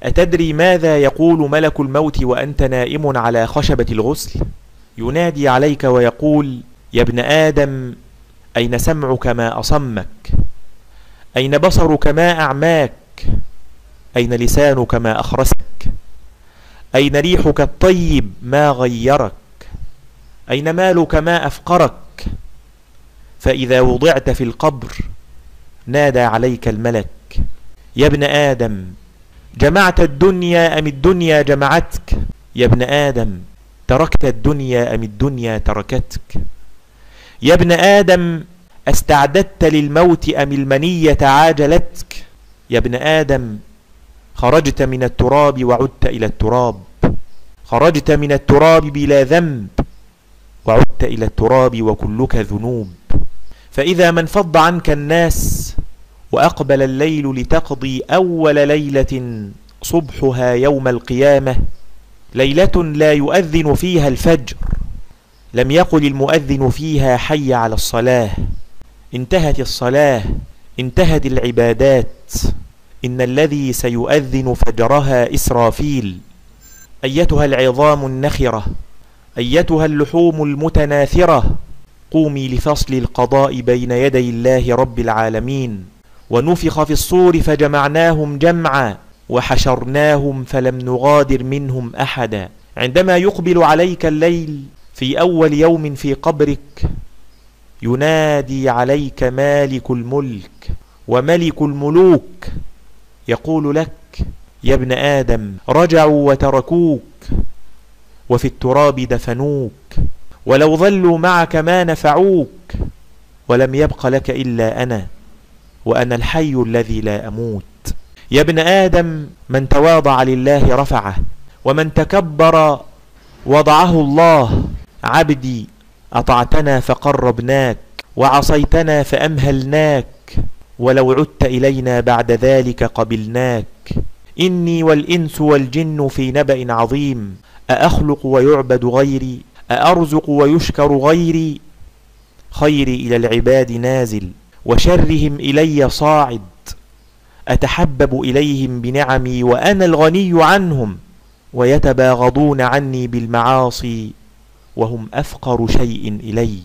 أتدري ماذا يقول ملك الموت وأنت نائم على خشبة الغسل؟ ينادي عليك ويقول: يا ابن آدم، أين سمعك ما أصمك؟ أين بصرك ما أعماك؟ أين لسانك ما أخرسك؟ أين ريحك الطيب ما غيرك؟ أين مالك ما أفقرك؟ فإذا وضعت في القبر نادى عليك الملك: يا ابن آدم، جمعت الدنيا أم الدنيا جمعتك؟ يا ابن آدم، تركت الدنيا أم الدنيا تركتك؟ يا ابن آدم، استعددت للموت أم المنية عاجلتك؟ يا ابن آدم، خرجت من التراب وعدت إلى التراب، خرجت من التراب بلا ذنب وعدت إلى التراب وكلك ذنوب. فإذا ما انفض عنك الناس وأقبل الليل لتقضي أول ليلة صبحها يوم القيامة، ليلة لا يؤذن فيها الفجر، لم يقل المؤذن فيها حي على الصلاة، انتهت الصلاة، انتهت العبادات، إن الذي سيؤذن فجرها إسرافيل: أيتها العظام النخرة، أيتها اللحوم المتناثرة، قومي لفصل القضاء بين يدي الله رب العالمين. ونفخ في الصور فجمعناهم جمعا وحشرناهم فلم نغادر منهم أحدا. عندما يقبل عليك الليل في أول يوم في قبرك، ينادي عليك مالك الملك وملك الملوك، يقول لك: يا ابن آدم، رجعوا وتركوك وفي التراب دفنوك، ولو ظلوا معك ما نفعوك، ولم يبق لك إلا أنا، وأنا الحي الذي لا أموت. يا ابن آدم، من تواضع لله رفعه، ومن تكبر وضعه الله. عبدي، أطعتنا فقربناك، وعصيتنا فأمهلناك، ولو عدت إلينا بعد ذلك قبلناك. إني والإنس والجن في نبأ عظيم، أأخلق ويعبد غيري، أأرزق ويشكر غيري. خيري إلى العباد نازل، وشرهم إلي صاعد، أتحبب إليهم بنعمي وأنا الغني عنهم، ويتباغضون عني بالمعاصي وهم أفقر شيء إلي.